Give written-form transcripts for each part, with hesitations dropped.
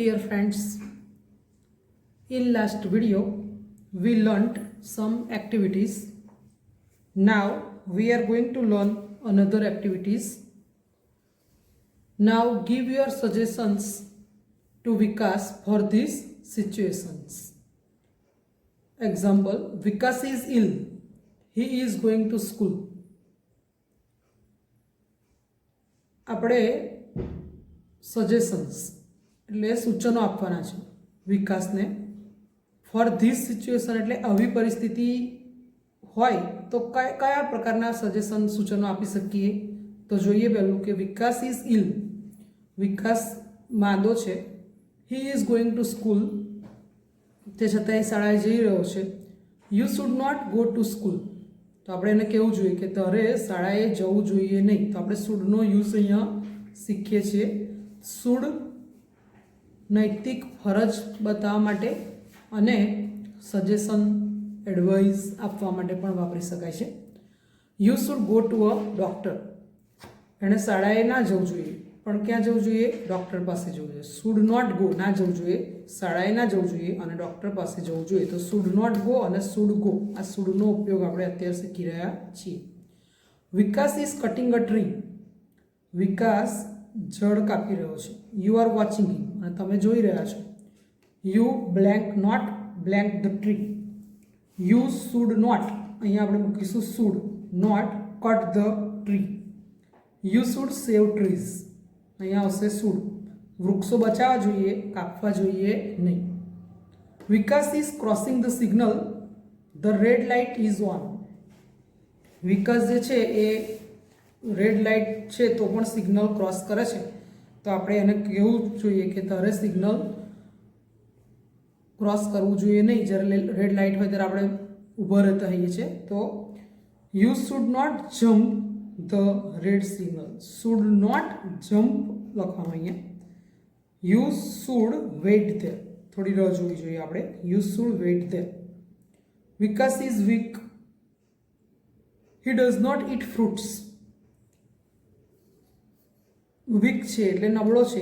dear friends, in last video we learnt some activities. Now we are going to learn another activities. Now give your suggestions to Vikas for these situations. Example, Vikas is ill. He is going to school. આપણે suggestions એટલે સૂચનો આપવાના છે વિકાસને for this situation, એટલે આવી પરિસ્થિતિ હોય તો કયા પ્રકારના સજેશન સૂચનો આપી શકીએ. તો જોઈએ પહેલું કે વિકાસ ઇઝ ઇલ, વિકાસ માંદો છે. He is going to school, તે છતાં એ શાળાએ જઈ રહ્યો છે. You should not go to school, તો આપણે એને કહેવું જોઈએ કે તારે શાળાએ જવું જોઈએ નહીં. તો આપણે શુડનો યુઝ અહીંયા શીખીએ છીએ. શુડ નૈતિક ફરજ બતાવવા માટે અને સજેશન એડવાઇસ આપવા માટે પણ વાપરી શકાય છે. You should go to a doctor, એણે શાળાએ ના જવું જોઈએ, પણ ક્યાં જવું જોઈએ? ડૉક્ટર પાસે જવું જોઈએ. શુડ નોટ ગો, ના જવું જોઈએ, શાળાએ ના જવું જોઈએ અને ડૉક્ટર પાસે જવું જોઈએ. તો શુડ નોટ ગો અને શુડ ગો, આ શુડનો ઉપયોગ આપણે અત્યારે શીખી રહ્યા છીએ. વિકાસ ઇઝ કટિંગ અ ટ્રી, વિકાસ ઝાડ કાપી રહ્યો છે. યુ આર વોચિંગ હિમ, અને તમે જોઈ રહ્યા છો. You blank not blank the tree. You should not, અહીંયા આપણે મૂકીશું should not cut the tree. You should save trees, અહીંયા આવશે શુડ. વૃક્ષો બચાવવા જોઈએ, કાપવા જોઈએ નહીં. Vikas is crossing the signal, the red light is on. Vikas જે છે એ રેડ લાઇટ છે તો પણ સિગ્નલ ક્રોસ કરે છે, તો આપણે એને કહેવું જોઈએ કે તારે સિગ્નલ ક્રોસ કરવું જોઈએ નહીં. જ્યારે રેડ લાઇટ હોય ત્યારે આપણે ઊભા રહેતા હોઈએ છીએ. તો you should not jump the red signal, should not jump લખવાનું અહીંયા. યુ શુડ વેઇટ ધેર, થોડી રાહ જોવી જોઈએ આપણે. You should wait there. Vikas is weak, he does not eat fruits. Weak છે એટલે નબળો છે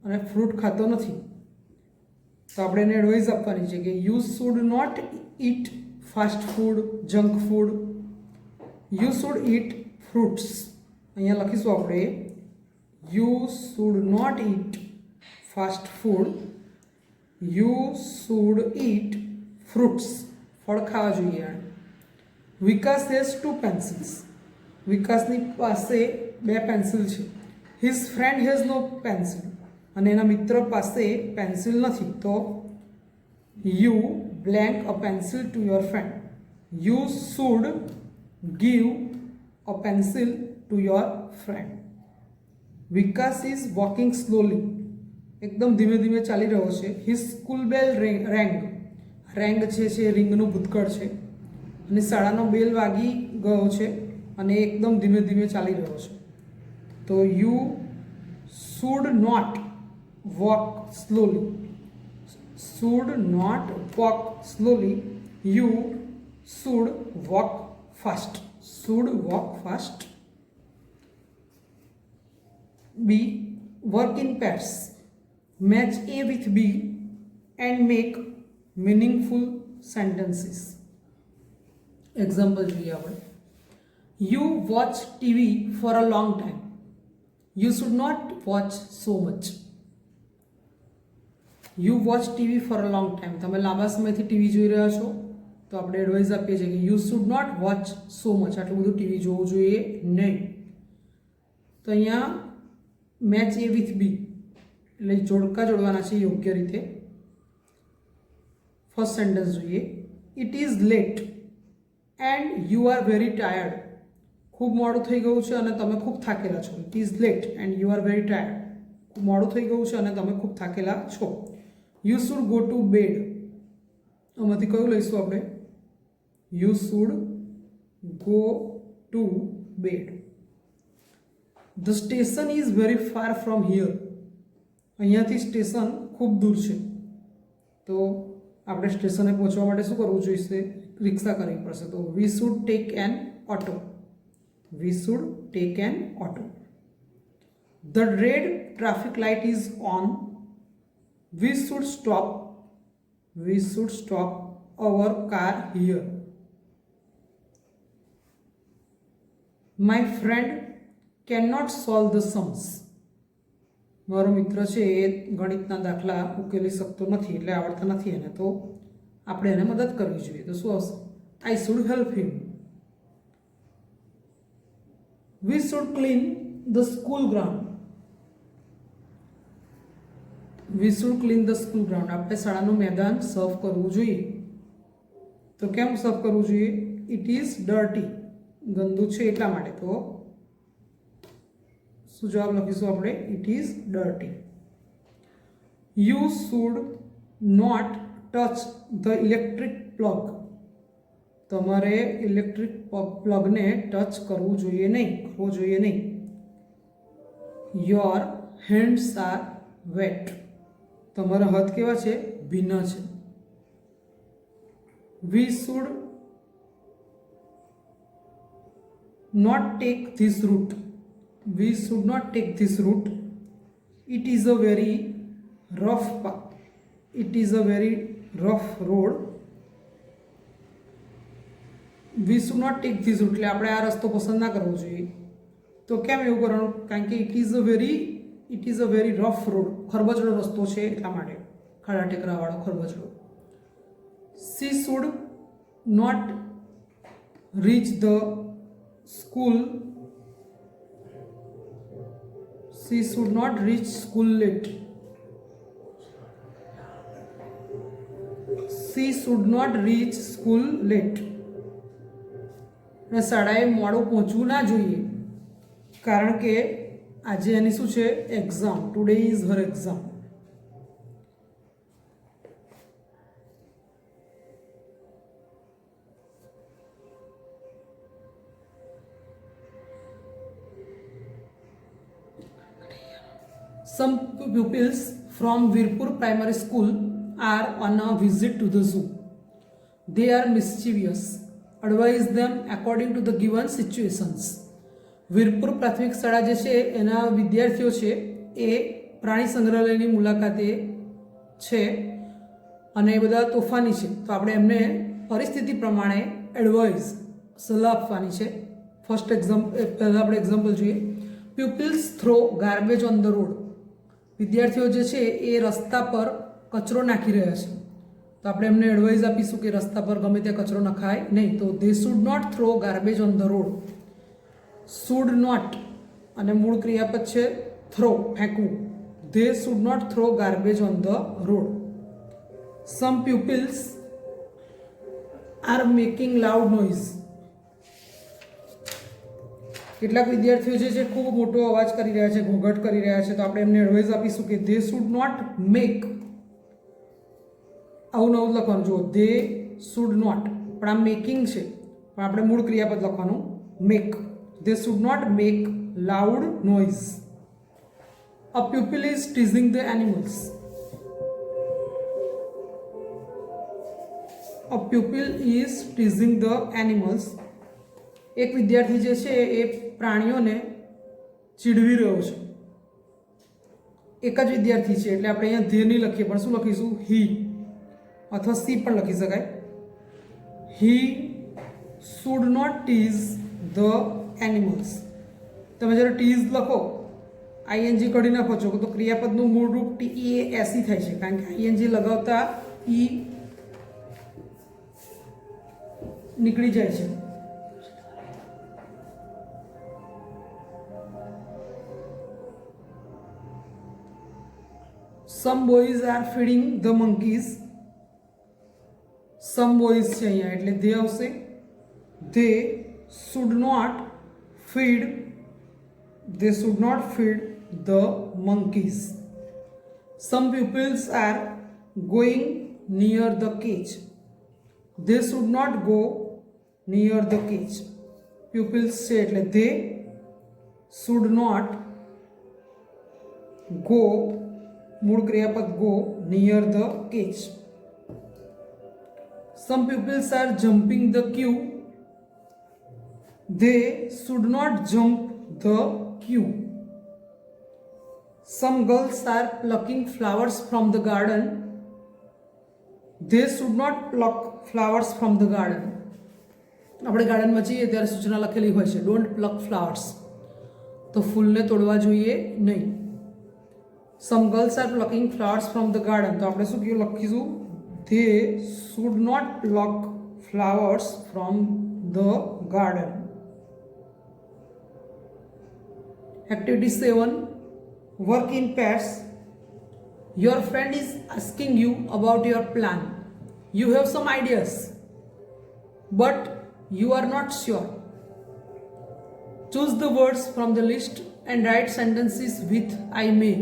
અને ફ્રૂટ ખાતો નથી. તો આપણે એને એડવાઇસ આપવાની છે કે you should not eat fast food, junk food. You should eat fruits, અહીંયા લખીશું આપણે you should not eat fast food, you should eat fruits, ફળ ખાવા જોઈએ. વિકાસ હેઝ 2 પેન્સિલ્સ, વિકાસની પાસે 2 પેન્સિલ છે. His friend has no pencil, અને એના મિત્ર પાસે પેન્સિલ નથી. તો you blank a pencil to your friend. You should give a pencil to your friend. Vikas is walking slowly, એકદમ ધીમે ધીમે ચાલી રહ્યો છે. હિઝ સ્કૂલ બેલ રેંગ, રેંગ છે રિંગનું ભૂતકાળ છે, અને શાળાનો બેલ વાગી ગયો છે અને એકદમ ધીમે ધીમે ચાલી રહ્યો છે. તો you should not walk slowly, should not walk slowly, you should walk fast, should walk fast. B, work in pairs, match A with B and make meaningful sentences. Example જોઈએ આપણે. You watch TV for a long time, you should not watch so much. You watch TV for a long time, તમે લાંબા સમયથી TV જોઈ રહ્યા છો, તો આપણે એડવાઇસ આપીએ છીએ કે you should not watch so much, આટલું બધું ટીવી જોવું જોઈએ નહીં. તો અહીંયા મેચ A with B, એટલે જોડકા જોડવાના છે યોગ્ય રીતે. ફર્સ્ટ સેન્ટેન્સ જોઈએ. It is late and you are very tired, ખૂબ મોડું થઈ ગયું છે અને તમે ખૂબ થાકેલા છો. It is late and you are very tired, ખૂબ મોડું થઈ ગયું છે અને તમે ખૂબ થાકેલા છો. You should go to bed, આમાંથી કયું લઈશું આપણે? You should go to bed. The station is very far from here, અહીંયાથી સ્ટેશન ખૂબ દૂર છે. તો આપણે સ્ટેશને પહોંચવા માટે શું કરવું જોઈશે? રિક્ષા કરવી પડશે. તો we should take an auto, we should take an auto. The red traffic light is on, we should stop our car here. My friend can not solve the sums. મારો મિત્ર છે એ ગણિતના દાખલા ઉકેલી શકતો નથી, એટલે આવડતા નથી એને, તો આપણે એને મદદ કરવી જોઈએ. તો શું આવશે? I should help him. We should clean the school ground. We should clean the school ground. આપણે શાળાનું મેદાન સાફ કરવું જોઈએ. તો કેમ સાફ કરવું જોઈએ? It is dirty. ગંદુ છે એટલા માટે. તો શું જવાબ લખીશું આપણે? It is dirty. You should not touch the electric plug. તમારે ઇલેક્ટ્રિક પ્લગને ટચ કરવું જોઈએ નહીં, કરવો જોઈએ નહીં. Your hands are wet. તમારા હાથ કેવા છે? ભીના છે. We should not take this route. We should not take this route. It is a very rough path. It is a very rough road. We should not take this route. એટલે આપણે આ રસ્તો પસંદ ના કરવો જોઈએ. તો કેમ એવું કરવાનું? કારણ કે it is a very rough road. ખરબચડો રસ્તો છે એટલા માટે. ખાડા ટેકરાવાળો ખરબચડો. She should not reach the school. She should not reach school late. She should not reach school late. શાળાએ મોડું પહોંચવું ના જોઈએ, કારણ કે આજે એની શું છે? Exam. Today is her exam. Some pupils from Virpur Primary School are on a visit to the zoo. They are mischievous. Advise them according to the given situations. Virpur પ્રાથમિક શાળા જે છે એના વિદ્યાર્થીઓ છે એ પ્રાણી સંગ્રહાલયની મુલાકાતે છે અને એ બધા તોફાની છે. તો આપણે એમને પરિસ્થિતિ પ્રમાણે એડવાઇઝ, સલાહ આપવાની છે. ફર્સ્ટ પહેલાં આપણે એક્ઝામ્પલ જોઈએ. Pupils throw garbage on the road. વિદ્યાર્થીઓ જે છે એ રસ્તા પર કચરો નાખી રહ્યા છે. તો આપણે એમને એડવાઇઝ આપીશું કે રસ્તા પર ગમે ત્યાં કચરો નખાય નહીં. તો they should not throw garbage on the road. Should not અને મૂળ ક્રિયાપદ છે થ્રો, ફેંકવું. They should not throw garbage on the road. Some pupils are making loud noise. કેટલાક વિદ્યાર્થીઓ જે છે ખૂબ મોટો અવાજ કરી રહ્યા છે, ઘોંઘાટ કરી રહ્યા છે. તો આપણે એમને એડવાઇઝ આપીશું કે દે શુડ નોટ મેક. આવું નવું લખવાનું. જુઓ, દે શુડ નોટ, પણ આ મેકિંગ છે, પણ આપણે મૂળ ક્રિયાપદ લખવાનું make. They should not make loud noise. A pupil is teasing the animals. A pupil is teasing the animals. એક વિદ્યાર્થી જે છે એ પ્રાણીઓને ચીડવી રહ્યો છે. એક જ વિદ્યાર્થી છે એટલે આપણે અહીંયા ધે નહીં લખીએ, પણ શું લખીશું? હી અથવા સી પણ લખી શકાય. He should not tease the animals. તમે જ્યારે ટીઝ લખો, આઈએનજી કાઢી નાખો છો તો ક્રિયાપદનું મૂળ રૂપ TEASE થાય છે, કારણ કે આઈએનજી લગાવતા ઈ નીકળી જાય છે. Some boys are feeding the monkeys. Some boys છે અહીંયા એટલે they આવશે. They should not feed the monkeys. Some pupils are going near the cage. They should not go near the cage. Pupils છે એટલે they should not go, મૂળ ક્રિયાપદ go, near the cage. Some pupils are jumping the queue. They should not jump the queue. Some girls are plucking flowers from the garden. They should not pluck flowers from the garden. આપણે ગાર્ડનમાં જઈએ ત્યારે સૂચના લખેલી હોય છે don't pluck flowers, તો ફૂલને તોડવા જોઈએ નહીં. Some girls are plucking flowers from the garden, તો આપણે શું લખીશું? They should not pluck flowers from the garden. Activity 7, work in pairs. Your friend is asking you about your plan. You have some ideas, but you are not sure. Choose the words from the list and write sentences with I may.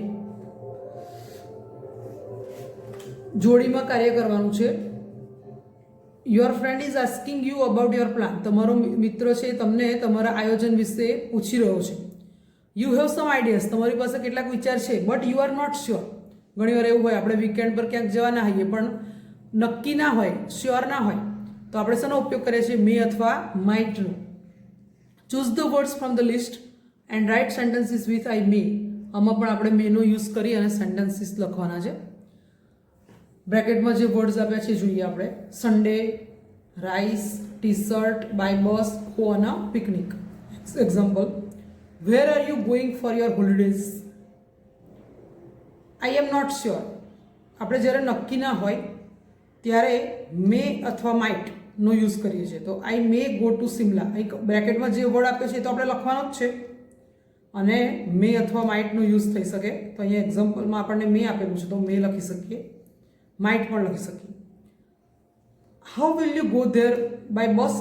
જોડીમાં કાર્ય કરવાનું છે. Your friend is asking you about your plan. તમારો મિત્ર છે તમને તમારા આયોજન વિશે પૂછી રહ્યો છે. યુ હેવ સમ આઈડિયાઝ, તમારી પાસે કેટલાક વિચાર છે, but you are not sure. ઘણીવાર એવું હોય આપણે વીકેન્ડ પર ક્યાંક જવાના હોઈએ પણ નક્કી ના હોય, શ્યોર ના હોય, તો આપણે શેનો ઉપયોગ કરીએ છીએ? મે અથવા માઇટનો. Choose the words from the list and write sentences with I may. આમાં પણ આપણે મેનો યુઝ કરી અને સેન્ટેન્સીસ લખવાના છે. બ્રેકેટમાં જે વર્ડ્સ આપ્યા છે જોઈએ આપણે. Sunday, rice, T-shirt, by bus, go on a picnic. Example, where are you going for your holidays? I am not sure. આપણે જ્યારે નક્કી ના હોય ત્યારે મે અથવા માઇટનો યુઝ કરીએ છીએ. તો આઈ મે ગો ટુ સિમલા. અહીં બ્રેકેટમાં જે વર્ડ આપ્યો છે તો આપણે લખવાનો જ છે અને મે અથવા માઇટનો યુઝ થઈ શકે. તો અહીંયા એક્ઝામ્પલમાં આપણને મે આપેલું છે તો મે લખી શકીએ, માઇટ પણ લખી શકીએ. How will you go there? By bus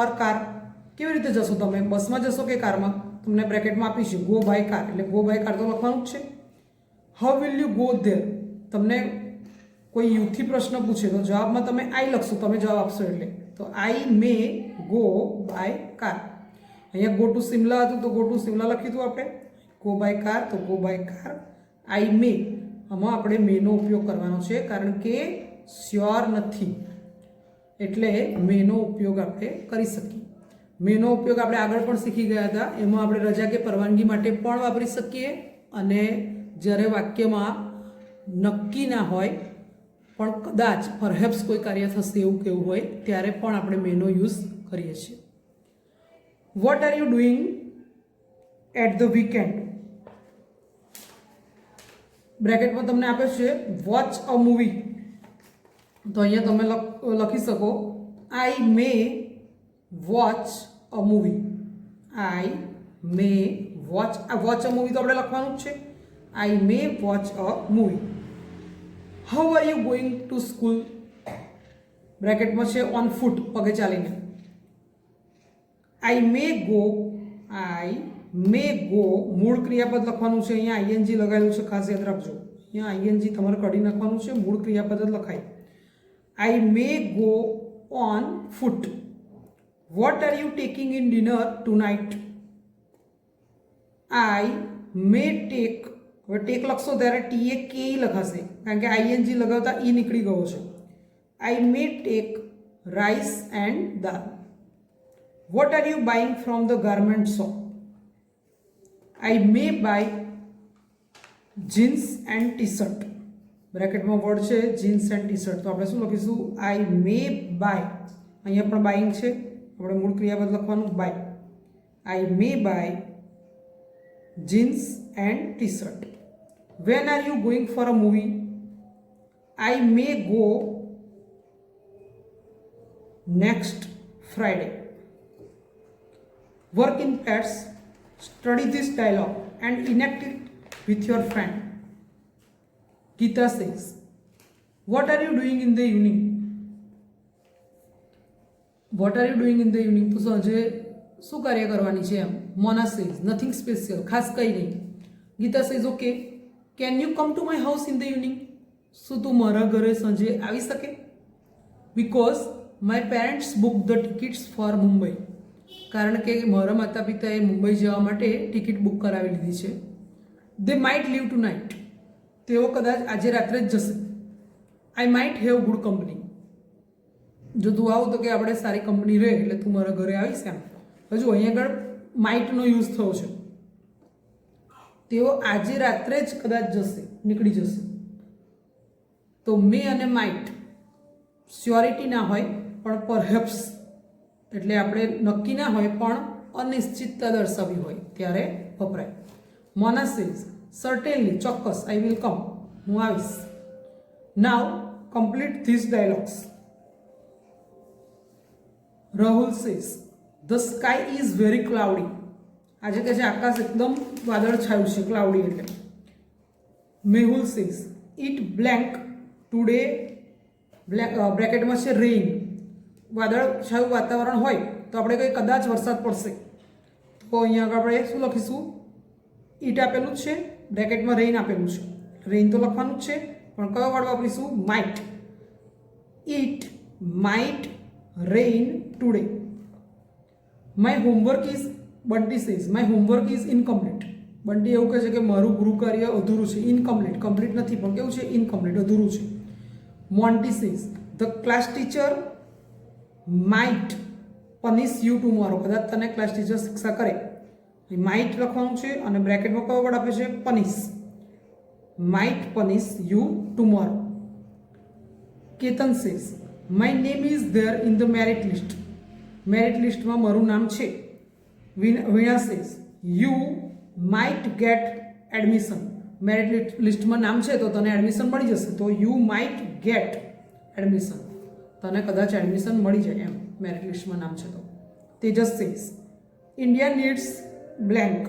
or car. કેવી રીતે જશો તમે? બસમાં જશો કે કારમાં? તમને બ્રેકેટમાં આપીશું ગો બાય કાર, એટલે ગો બાય કાર તો લખવાનું જ છે. How will you go there? તમને કોઈ યુથી પ્રશ્ન પૂછે તો જવાબમાં તમે આઈ લખશો, તમે જવાબ આપશો એટલે. તો આઈ મે ગો બાય કાર. અહીંયા ગો ટુ સિમલા હતું તો ગો ટુ સિમલા લખી હતું આપણે. ગો બાય કાર તો go by car. I may, આમાં આપણે મેનો ઉપયોગ કરવાનો છે કારણ કે શ્યોર નથી એટલે મેનો ઉપયોગ આપણે કરી શકીએ. મેનો ઉપયોગ આપણે આગળ પણ શીખી ગયા હતા. એમાં આપણે રજા કે પરવાનગી માટે પણ વાપરી શકીએ અને જ્યારે વાક્યમાં નક્કી ના હોય પણ કદાચ પરહેપ્સ કોઈ કાર્ય થશે એવું કેવું હોય ત્યારે પણ આપણે મેનો યુઝ કરીએ છીએ. What are you doing at the weekend? બ્રેકેટમાં તમને આપે છે વોચ અ મૂવી, તો અહીંયા તમે લખી શકો I may watch a movie. I may watch a movie તો આપણે લખવાનું જ છે. I may watch a movie. How are you going to school? બ્રેકેટમાં છે ઓન ફૂટ, પગે ચાલીને. આઈ મે ગો મૂળ ક્રિયાપદ લખવાનું છે. અહીંયા આઈએનજી લગાવેલું છે, ખાસ યાદ રાખજો. અહીંયા આઈએનજી તમારે કાઢી નાખવાનું છે, મૂળ ક્રિયાપદ જ લખાય. I may go on foot. What are you taking in dinner tonight? I may take. હવે ટેક લખશો ત્યારે ટી એ કે લખાશે કારણ કે આઈએનજી લગાવતા ઈ નીકળી ગયો છે. I may take rice and dal. What are you buying from the garment shop? I may buy jeans and T shirt. બ્રેકેટમાં વર્ડ છે જીન્સ એન્ડ ટી શર્ટ, તો આપણે શું લખીશું? I may buy. અહીંયા પણ બાઇંગ છે, આપણે મૂળ ક્રિયાપદ લખવાનું buy. I may buy jeans and T shirt. When are you going for a movie? I may go next Friday. Work in pairs. Study this dialogue and enact it with your friend. Geeta says, what are you doing in the evening? What are you doing in the evening? તો સાંજે શું કાર્ય કરવાની છે એમ. Mona says nothing special, ખાસ કંઈ નહીં. Gita says okay can you come to my house in the evening? શું તું મારા ઘરે સાંજે આવી શકે? Because my parents book the tickets for Mumbai. કારણ કે મારા માતા પિતાએ મુંબઈ જવા માટે ટિકિટ બુક કરાવી લીધી છે. દે માઇટ લીવ ટુ નાઇટ. તેઓ કદાચ આજે રાત્રે જ જશે. આઈ માઇટ હેવ ગુડ કંપની. જો તું આવું તો કે આપણે સારી કંપની રહે એટલે તું મારા ઘરે આવીશ એમ. હજુ અહીંયા આગળ માઇટનો યુઝ થયો છે. તેઓ આજે રાત્રે જ કદાચ નીકળી જશે. તો મે અને માઇટ શ્યોરિટી ના હોય પણ પરહેપ્સ એટલે આપણે નક્કી ના હોય પણ અનિશ્ચિતતા દર્શાવી હોય ત્યારે વપરાય. મોના સેઝ સર્ટેનલી, ચોક્કસ, આઈ વિલ કમ, હું આવીશ. Now complete this dialogues. Rahul says the sky is very cloudy. આજે કહે છે આકાશ એકદમ વાદળ છાયું છે, ક્લાઉડી એટલે. Mehul says it blank today, બ્રેકેટમાં છે રેઇન. વાદળ છાયું વાતાવરણ હોય તો આપણે કંઈ કદાચ વરસાદ પડશે, તો અહીંયા આગળ આપણે શું લખીશું? ઈટ આપેલું જ છે, બ્રેકેટમાં રેઇન આપેલું છે. રેઇન તો લખવાનું જ છે, પણ કયો વર્ડ વાપરીશું? Might. It might rain today. My homework is, Bunty says my homework is incomplete. Bunty એવું કહે છે કે મારું ગૃહ કાર્ય અધૂરું છે. ઇનકમ્પ્લીટ, કમ્પ્લીટ નથી પણ કેવું છે? ઇનકમ્પ્લીટ, અધૂરું છે. Monty says the class teacher might punish you tomorrow. કદાચ તને ક્લાસ ટીચર શિક્ષા કરે. માઇટ લખવાનું છે અને બ્રેકેટમાં કયો વર્ડ આપે છે? Punish. Might punish you tomorrow. Ketan says my name is there in the merit list. Merit લિસ્ટમાં મારું નામ છે. Veena says you might get admission. Merit લિસ્ટમાં નામ છે તો તને એડમિશન મળી જશે. તો યુ માઇટ ગેટ એડમિશન, તને કદાચ એડમિશન મળી જાય એમ, મેરિટ લિસ્ટમાં નામ છે તો. Tejas says India needs blank.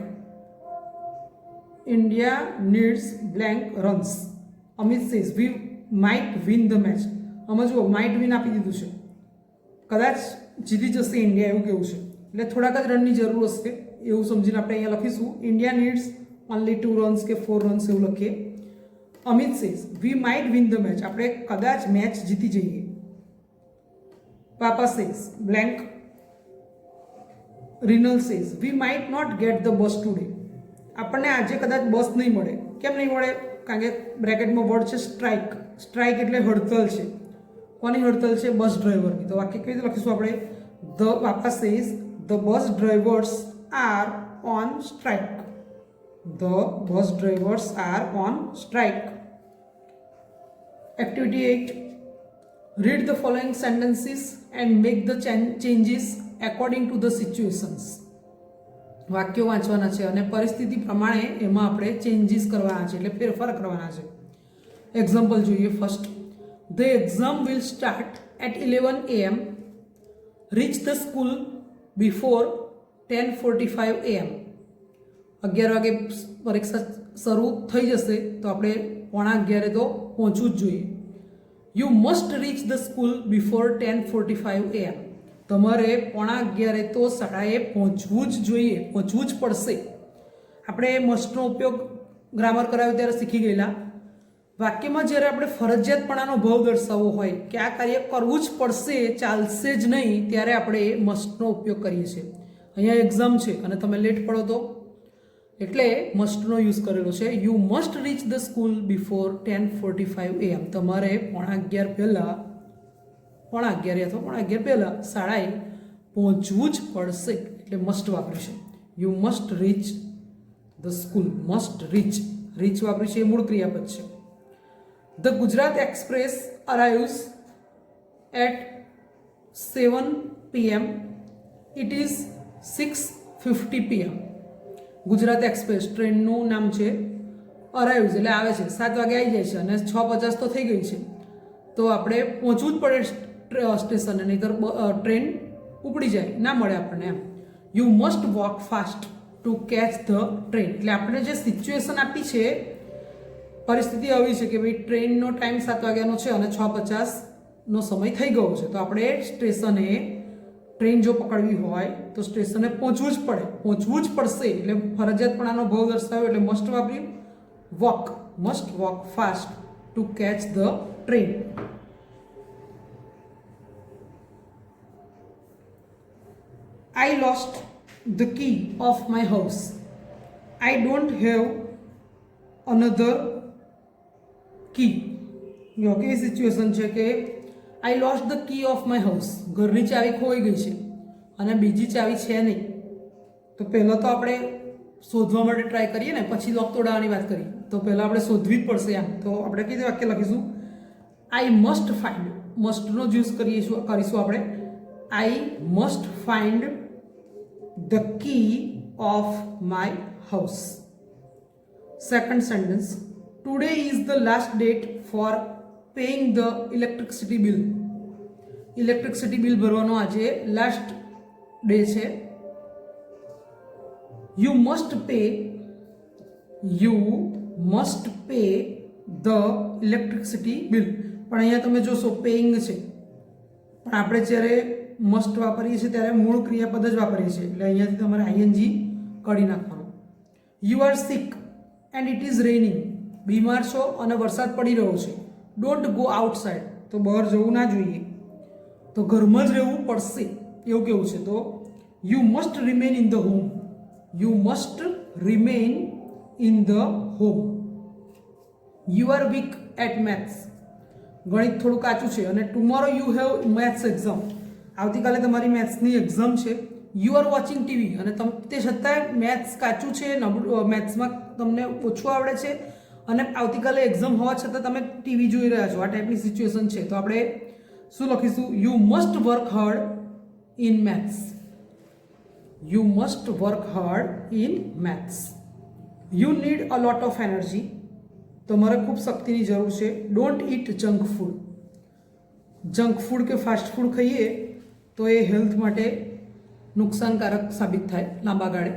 India needs blank runs. Amit says we might win the match. આમાં જુઓ માઇટ વિન આપી દીધું છે, કદાચ જીતી જશે ઇન્ડિયા એવું કેવું છે, એટલે થોડાક જ રનની જરૂર હશે એવું સમજીને આપણે અહીંયા લખીશું ઇન્ડિયા નીડ્સ ઓનલી 2 રન્સ કે 4 રન્સ એવું લખીએ. Amit says we might win the match. આપણે કદાચ મેચ જીતી જઈએ. Papa says blank. Rinal says we might not get the bus today. આપણને આજે કદાચ બસ નહીં મળે. કેમ નહીં મળે? કારણ કે બ્રેકેટમાં વર્ડ છે સ્ટ્રાઇક. સ્ટ્રાઇક એટલે હડતાલ છે. કોની હડતાલ છે? બસ ડ્રાઈવરની. તો વાક્ય કેવી રીતે લખીશું આપણે? The papa says the bus drivers are on strike. The bus drivers are on strike. Activity 8. Read the following sentences and make the changes according to the situations. વાક્યો વાંચવાના છે અને પરિસ્થિતિ પ્રમાણે એમાં આપણે ચેન્જીસ કરવાના છે, એટલે ફેરફાર કરવાના છે. એક્ઝામ્પલ જોઈએ. First, the exam will start at 11 AM. Reach the school before 10:45 AM. 11 વાગે પરીક્ષા શરૂ થઈ જશે તો આપણે 11:15 તો પહોંચવું જ જોઈએ. You must reach the school before 10:45 AM. તમારે 11:15 તો શાળાએ પહોંચવું જ જોઈએ, પહોંચવું જ પડશે. આપણે મસ્ટનો ઉપયોગ ગ્રામર કરાવ્યો ત્યારે શીખી ગયેલા. વાક્યમાં જ્યારે આપણે ફરજિયાતપણાનો ભાવ દર્શાવવો હોય કે આ કાર્ય કરવું જ પડશે, ચાલશે જ નહીં, ત્યારે આપણે મસ્ટનો ઉપયોગ કરીએ છીએ. અહીંયા એક્ઝામ છે અને તમે લેટ પડો તો એટલે મસ્ટનો યુઝ કરેલો છે. You must reach the school before 10:45 AM. તમારે 11:15 પહેલાં, 11:15 અથવા 11:15 પહેલાં શાળાએ પહોંચવું જ પડશે, એટલે મસ્ટ વાપર્યું છે. You must reach the school. Must reach, reach વાપર્યું છે એ મૂળ ક્રિયાપદ છે. The Gujarat express arrives at 7 PM. It is 6:50 PM. Gujarat express ટ્રેનનું નામ છે. અરાઇવ્સ એટલે આવે છે, 7 વાગે આવી જાય છે અને 6:50 તો થઈ ગઈ છે, તો આપણે પહોંચવું જ પડે સ્ટેશને, નહીંતર ટ્રેન ઉપડી જાય, ના મળે આપણને એમ. You must walk fast to catch the train. એટલે આપણે જે સિચ્યુએશન આપી છે, પરિસ્થિતિ આવી છે કે ભાઈ ટ્રેનનો ટાઈમ 7 વાગ્યાનો છે અને 6:50નો સમય થઈ ગયો છે, તો આપણે સ્ટેશને ટ્રેન જો પકડવી હોય તો સ્ટેશને પહોંચવું જ પડે, પહોંચવું જ પડશે. એટલે ફરજિયાતપણાનો ભાવ દર્શાવ્યો એટલે મસ્ટ વાપર્યું. Walk, must walk fast to catch the train. I lost the key of my house. I don't have another key. જો કેવી સિચ્યુએશન છે કે I lost the key of my house. ઘરની ચાવી ખોઈ ગઈ છે અને બીજી ચાવી છે નહીં. તો પહેલાં તો આપણે શોધવા માટે ટ્રાય કરીએ ને પછી લોક તોડાવવાની વાત કરીએ તો પહેલાં આપણે શોધવી જ પડશે એમ. તો આપણે કઈ રીતે વાક્ય લખીશું? આઈ મસ્ટ ફાઇન્ડ, મસ્ટનો જ યુઝ કરીશું આપણે. I must find the key of my house. Second sentence, today is the last date for paying the electricity bill. Electricity bill ભરવાનો આજે લાસ્ટ ડે છે. You must pay the electricity bill. પણ અહીંયા તમે જોશો paying છે, પણ આપણે જ્યારે મસ્ટ વાપરીએ છીએ ત્યારે મૂળ ક્રિયાપદ જ વાપરીએ છીએ, એટલે અહીંયાથી તમારે આઈએનજી કાઢી નાખવાનું. You are sick and it is raining. બીમાર છો અને વરસાદ પડી રહ્યો છે. Don't go outside. તો બહાર જવું ના જોઈએ, તો ઘરમાં જ રહેવું પડશે એવું કેવું છે. તો you must remain in the home. You must remain in the home. You are weak at maths. ગણિત થોડું કાચું છે અને tomorrow you have maths exam. આવતીકાલે તમારી મેથ્સની એક્ઝામ છે. You are watching TV. અને તે છતાંય મેથ્સ કાચું છે, મેથ્સમાં તમને ઓછું આવડે છે અને આવતીકાલે એક્ઝામ હોવા છતાં તમે ટીવી જોઈ રહ્યા છો. આ ટાઈપની સિચ્યુએશન છે. તો આપણે શું લખીશું? You must work hard in maths. You must work hard in maths. You need a lot of energy. તમારે ખૂબ શક્તિની જરૂર છે. Don't eat junk food. Junk food કે ફાસ્ટ ફૂડ ખાઈએ તો એ હેલ્થ માટે નુકસાનકારક સાબિત થાય લાંબા ગાળે.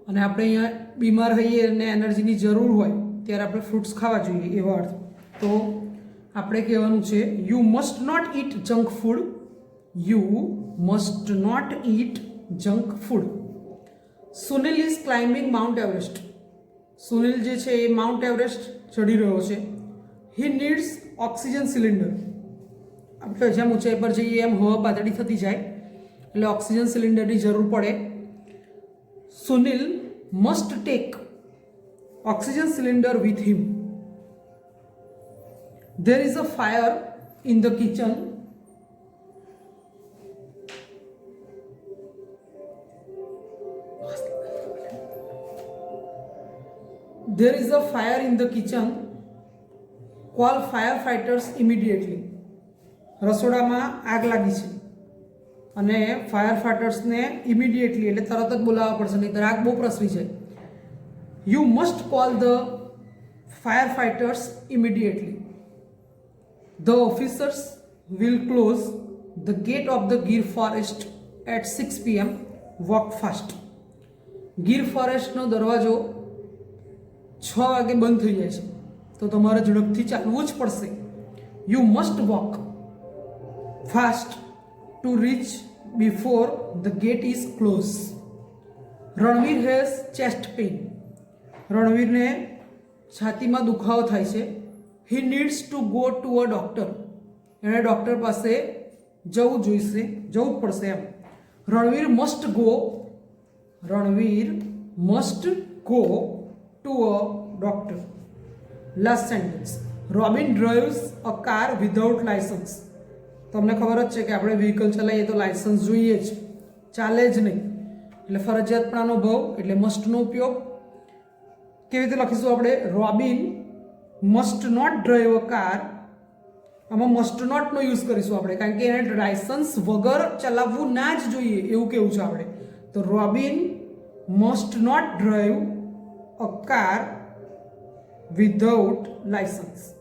અને આપણે અહીંયા બીમાર હોઈએ અને એનર્જીની જરૂર હોય ત્યારે આપણે ફ્રૂટ્સ ખાવા જોઈએ એવો અર્થ. તો આપણે કહેવાનું છે you must not eat junk food. You must not eat junk food. Sunil is climbing Mount Everest. Sunil જે છે એ માઉન્ટ એવરેસ્ટ ચડી રહ્યો છે. He needs oxygen cylinder. આપણે જેમ ઊંચાઈ પર જઈએ એમ હવા પાતળી થતી જાય એટલે ઓક્સિજન સિલિન્ડરની જરૂર પડે. Sunil must tech oxygen cylinder with him. There is a fire in the kitchen. There is a fire in the kitchen. Call firefighters immediately. રસોડામાં આગ લાગી છે અને ફાયર ફાઇટર્સને ઇમિડિયેટલી એટલે તરત જ બોલાવવા પડશે, નહીંતર આગ બહુ પ્રસરી જાય. You must call the fire fighters immediately. The officers will close the gate of the Gir forest at 6 p.m. Walk fast. Gir ફોરેસ્ટનો દરવાજો 6 વાગે બંધ થઈ જાય છે તો તમારે ઝડપથી ચાલવું જ પડશે. You must walk fast to reach before the gate is close. Ranveer has chest pain. રણવીરને છાતીમાં દુખાવો થાય છે. He needs to go to a doctor. એણે ડૉક્ટર પાસે જવું પડશે એમ. Ranveer must go to a doctor. Last sentence, Robin drives a car without licence. તમને ખબર જ છે કે આપણે વ્હીકલ ચલાવીએ તો લાયસન્સ જોઈએ જ, ચાલે જ નહીં. એટલે ફરજિયાતપણાનો ભાવ એટલે મસ્ટનો ઉપયોગ. કેવી રીતે લખીશું આપણે? Robin must not drive a car. આમાં મસ્ટ નોટનો યુઝ કરીશું આપણે, કારણ કે એને લાયસન્સ વગર ચલાવવું ના જ જોઈએ એવું કેવું છે આપણે. તો Robin must not drive a car without licence.